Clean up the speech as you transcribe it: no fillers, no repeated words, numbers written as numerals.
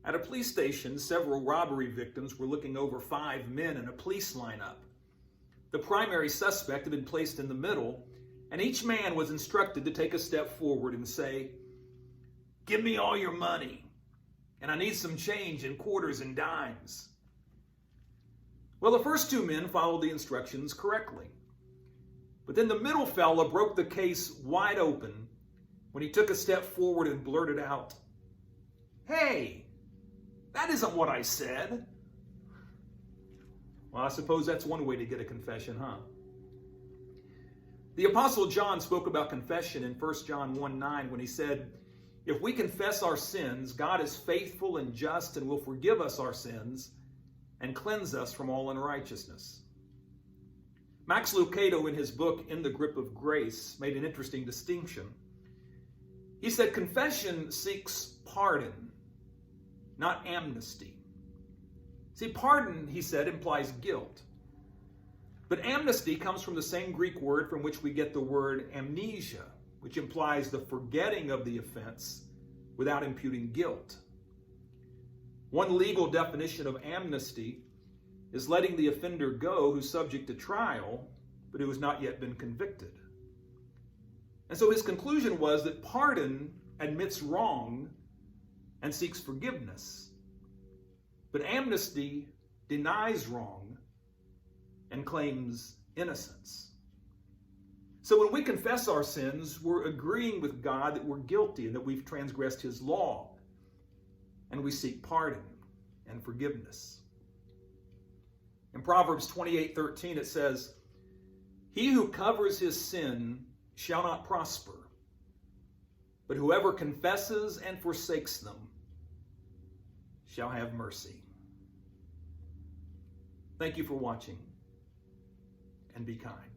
At a police station, several robbery victims were looking over 5 men in a police lineup. The primary suspect had been placed in the middle, and each man was instructed to take a step forward and say, "Give me all your money, and I need some change in quarters and dimes." Well, the first 2 men followed the instructions correctly. But then the middle fella broke the case wide open when he took a step forward and blurted out, "Hey, that isn't what I said." Well, I suppose that's one way to get a confession, huh? The Apostle John spoke about confession in 1 John 1:9 when he said, "If we confess our sins, God is faithful and just and will forgive us our sins and cleanse us from all unrighteousness." Max Lucado, in his book, In the Grip of Grace, made an interesting distinction. He said confession seeks pardon, not amnesty. See, pardon, he said, implies guilt. But amnesty comes from the same Greek word from which we get the word amnesia, which implies the forgetting of the offense without imputing guilt. One legal definition of amnesty is letting the offender go who's subject to trial, but who has not yet been convicted. And so his conclusion was that pardon admits wrong and seeks forgiveness, but amnesty denies wrong and claims innocence. So when we confess our sins, we're agreeing with God that we're guilty and that we've transgressed his law, and we seek pardon and forgiveness. In Proverbs 28:13 it says, "He who covers his sin shall not prosper, but whoever confesses and forsakes them shall have mercy." Thank you for watching, and be kind.